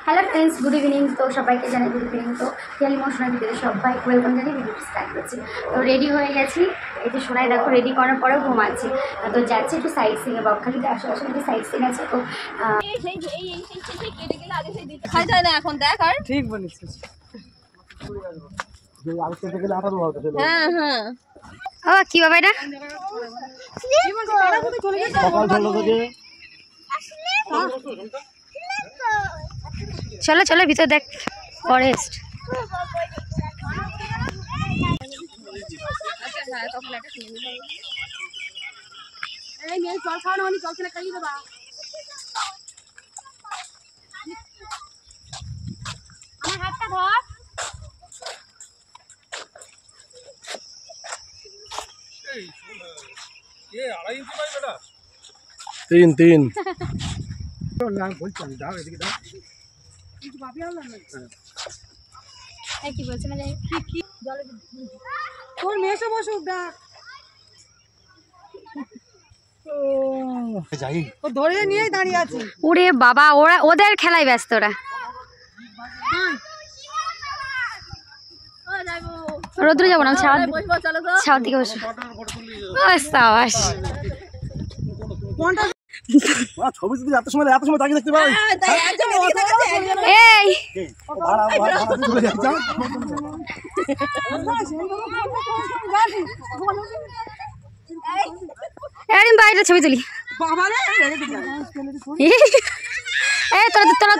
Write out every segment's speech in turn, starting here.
Hello friends good evening. तो सबाइके Janai good evening. तो पियाली मोशनार भितरे सबाई वेलकम जानिए भिडियोटी स्टार्ट करছি। तो रेडी হয়ে গেছি, এই যে সোনাই দেখো রেডি করার পরে ঘুমাচ্ছি। তো যাচ্ছি একটু সাইড সিং এ, বকখালিতে আশেপাশে একটু সাইড সিং আছে। তো এই কেটে গেলে আগে সেই দিতে খাই যায় না এখন দেখ। আর ঠিক বলেছিস, যে আগে কেটে গেলে আটা দেওয়া হতো। হ্যাঁ হ্যাঁ। ও কি বাবা এটা সকাল ঝোলো থেকে चलो चलो भीतर देख फरेस्ट। तीन तीन ওরে বাবা ওরা ওদের খেলায় ব্যস্ত। ওরা রোদ্রে যাবো না, ছাদ দিকে বসবো। ছবি যদি এত সময় তাকিয়ে দেখতে পাই। এই এরিম বাইরে ছবি তুলি। এই তোরা তোরা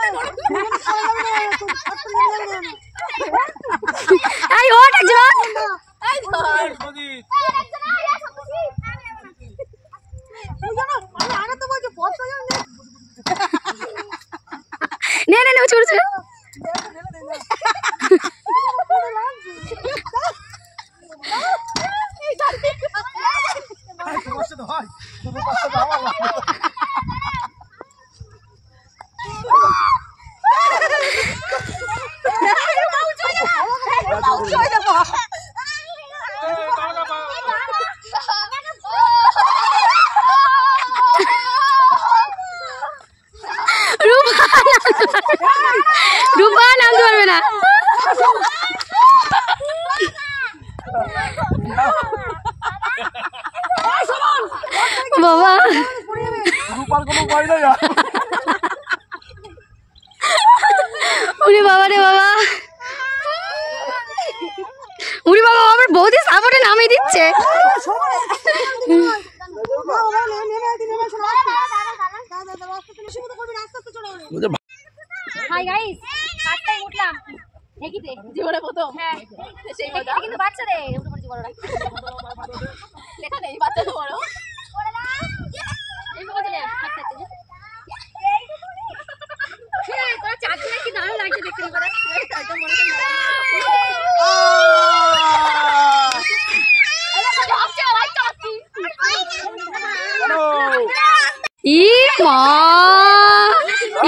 এই ওঠ একজন। नहीं नहीं नहीं छोड़ छोड़ रूपा नाम पारबे ना। बाबा রূপার কোনো উপায় নাই। उरी बाबा रे बाबा, उरी बाबा আমার বৌদি সাপোর্টে নামই দিচ্ছে। হাই গাইস, ফার্স্ট টাইম উঠলাম একিতে জীবনে প্রথম। হ্যাঁ সেই কথা কিন্তু বাচ্চা রে উঠে পড়ছি বড়রা দেখা নেই বাচ্চা তো বড় করে না এই কথা চলে হাঁটতে হাঁটতে। এই তোরা চাচি কি দারুণ লাগছে দেখতে করে। একদম মনে হয় ই মা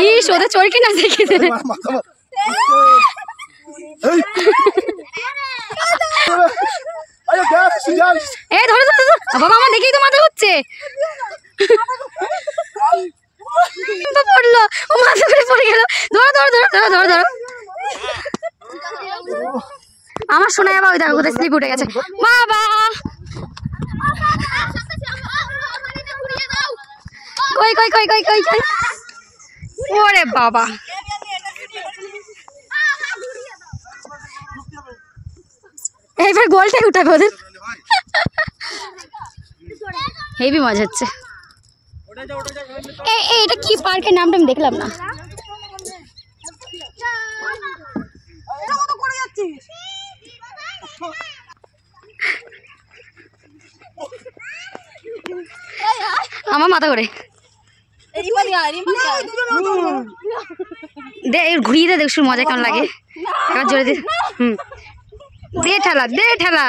ই সোদে চোর কি না দেখে দে। এই ধরে ধরে বাবা আমার দেখেই তো মাথা হচ্ছে। তো পড়লো ও মাথা করে পড়ে গেল। ধরো ধরো ধরো ধরো ধরো ধরো। আমার শোনা যাবা ওই দেখো কোথায় স্লিপ উঠে গেছে। বাবা কই কই কই কই কই কই। ওরে বাবা এইবার গোলটাই উঠাবে ওদের। হেভি মজা হচ্ছে। এটা কি পার্কের নামটা আমি দেখলাম না। আমার মাথা করে দে ঘুরিয়ে দে, দেখ মজা কেমন লাগে। এবার জোরে দে। দে ঠেলা দে ঠেলা,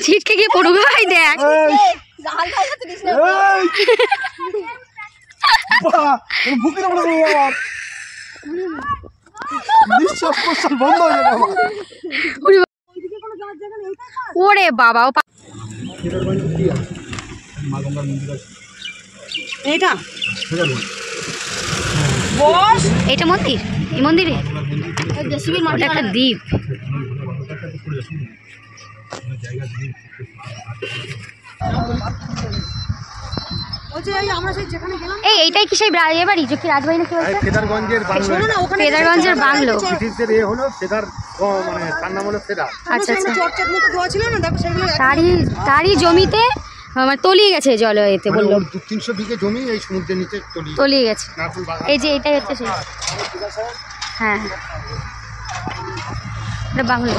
ছিটকে গিয়ে পড়ুক। ভাই দেখ ওরে বাবা। এইটা বস, এইটা মন্দির। এই মন্দিরে ওটা একটা দ্বীপ। এই এইটাই কি সেই এ বাড়ি যে কি রাজবাড়ি না কি বলছে? ফেদারগঞ্জের বাংলো। আচ্ছা আচ্ছা, তারই জমিতে আমার তলিয়ে গেছে জল, এতে বললো 300 বিঘে জমি এই সমুদ্রের নিচে তলিয়ে গেছে। এই যে এটাই হচ্ছে সেই, হ্যাঁ এটা বাংলো।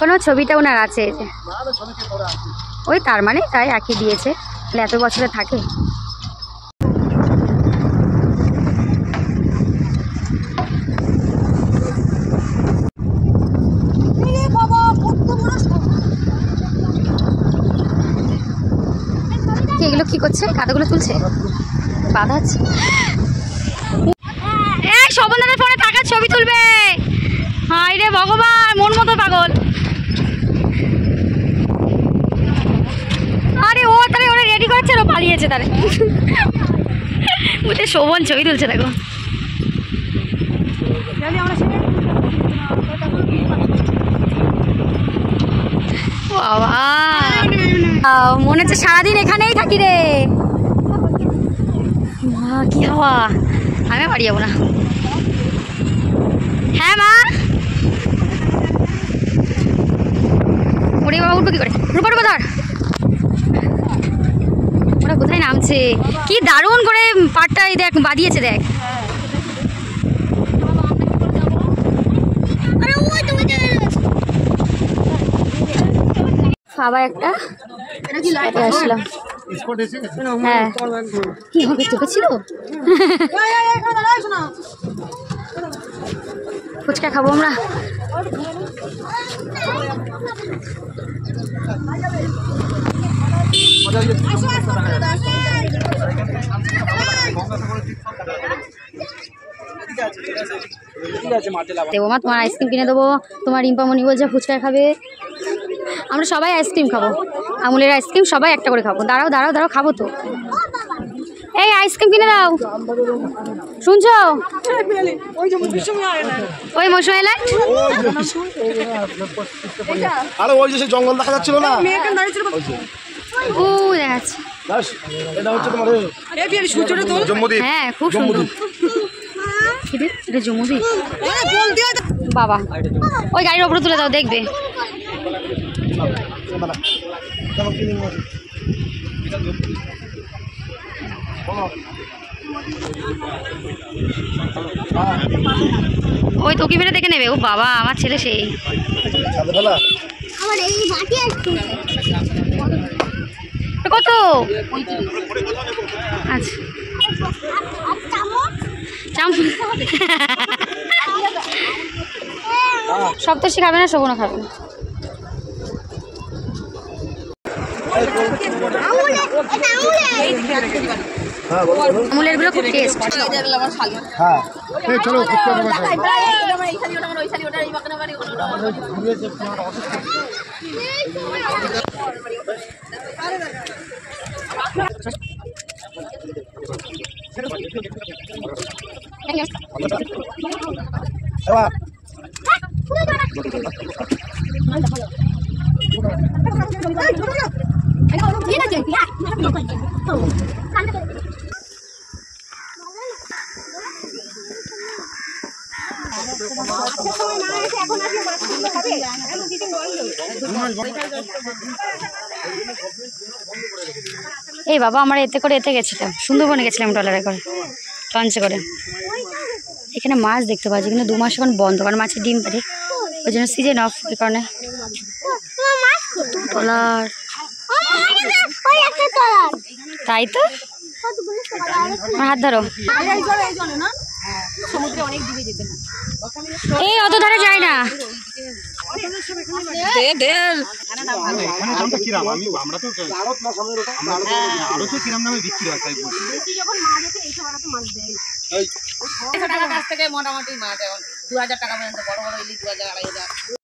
কোনো ছবিটা ওনার আছে এই যে, ওই তার মানে তাই একই দিয়েছে, এত বছরে থাকে। এগুলো কি করছে? কাদাগুলো তুলছে, বাধা আছে। এই শোভনদাদের ফোনে টাকার ছবি তুলবে। হাই রে ভগবান, মন মতো পাগল। আরে ও তাহলে ওরা রেডি করছে, ও পালিয়েছে তাহলে। ওতে শোভন ছবি তুলছে দেখো। বাবা মনে হচ্ছে সারাদিন এখানেই থাকি রে। মা কি হাওয়া, আমি বাড়ি যাবো না। হ্যাঁ মা, ওরে বাবা উঠবো কি করে? রূপা রূপা ধর, ওরা কোথায় নামছে? কি দারুণ করে পাটটাই দেখ বাদিয়েছে, দেখ। আবার একটা আসলাম। হ্যাঁ কি হবে, তোকে ছিল ফুচকা খাবো আমরা। দেবো মা, তোমার আইসক্রিম কিনে দেবো। তোমার রিম্পামণি বলছে ফুচকা খাবে, আমরা সবাই আইসক্রিম খাবো, আমুলের আইসক্রিম সবাই একটা করে খাবো। দাঁড়াও দাঁড়াও দাঁড়াও, খাবো তো। এই আইসক্রিম কিনে দাও, শুনছো? ওই মৌসুমি এলেন, আরে ওই যে জঙ্গল দেখা যাচ্ছিল না, ও দেখাচ্ছে। এটা হচ্ছে তোমার জম্মুদ্বীপ। হ্যাঁ খুব সুন্দর, এটা জম্মুদ্বীপ। বাবা ওই গাড়ির ওপরে তুলে দাও, দেখবে। ওই তোকে মেরে দেখে নেবে। ও বাবা আমার ছেলে সেই কত। আচ্ছা সপ্তর্ষি খাবে না, শোভনা খাবে না। আমুলের গুলো খুব টেস্ট। চলো এই বাবা আমরা এতে করে এতে গেছিলাম, সুন্দরবনে গেছিলাম ট্রলারে করে, লঞ্চে করে। এখানে মাছ দেখতে পাচ্ছি কিন্তু 2 মাস এখন বন্ধ, কারণ মাছের ডিম পারে, ওই জন্য সিজন অফ। এই কারণে ট্রলার, তাই তো হাত ধরো। এই অত ধারে যায় না। মোটামুটি মাছ এখন 2000 টাকা পর্যন্ত, বড় বড় ইলিশ 2000 2500।